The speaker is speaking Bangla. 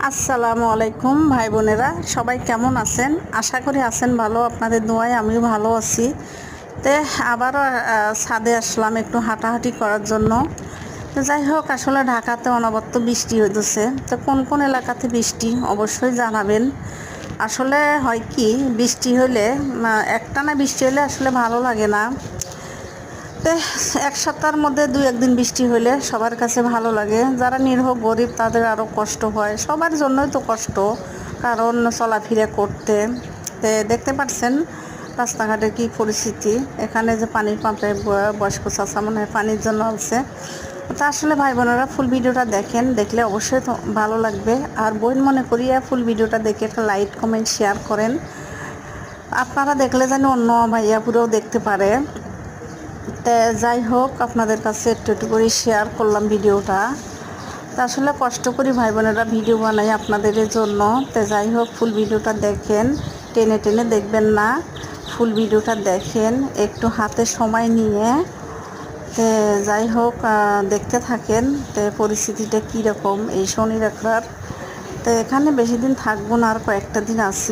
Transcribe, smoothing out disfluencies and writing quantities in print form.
আসসালামু আলাইকুম ভাই বোনেরা, সবাই কেমন আছেন? আশা করি আছেন ভালো। আপনাদের দোয়ায় আমিও ভালো আছি। তে আবারও ছাদে আসলাম একটু হাঁটাহাঁটি করার জন্য। তো যাই হোক, আসলে ঢাকাতে অনবরত বৃষ্টি হইতেছে। তো কোন কোন এলাকাতে বৃষ্টি অবশ্যই জানাবেন। আসলে হয় কি, বৃষ্টি হলে একটানা বৃষ্টি হলে আসলে ভালো লাগে না। তো এক সপ্তাহের মধ্যে 2-1 দিন বৃষ্টি হলে সবার কাছে ভালো লাগে। যারা নিরীহ গরিব তাদের আরও কষ্ট হয়, সবার জন্যই তো কষ্ট, কারণ চলাফেরা করতে। তো দেখতে পাচ্ছেন রাস্তাঘাটের কী পরিস্থিতি। এখানে যে পানির পাম্পে বয়স্ক চাচা মনে হয় পানির জন্য আছে। তা আসলে ভাই বোনেরা ফুল ভিডিওটা দেখেন, দেখলে অবশ্যই তো ভালো লাগবে। আর বোন মনে করিয়া ফুল ভিডিওটা দেখে একটা লাইক কমেন্ট শেয়ার করেন। আপনারা দেখলে যেন অন্য ভাইয়া পুরেও দেখতে পারে। তা যাই হোক, আপনাদের কাছে একটু একটু করে শেয়ার করলাম ভিডিওটা। তা আসলে কষ্ট করি ভাই বোনেরা ভিডিও বানাই আপনাদের জন্য। তো যাই হোক, ফুল ভিডিওটা দেখেন, টেনে টেনে দেখবেন না, ফুল ভিডিওটা দেখেন একটু হাতে সময় নিয়ে। তো যাই হোক, দেখতে থাকেন। তো পরিস্থিতিটা কীরকম এই শনি রেখার। তো এখানে বেশি দিন থাকবো না, আর কয়েকটা দিন আছি।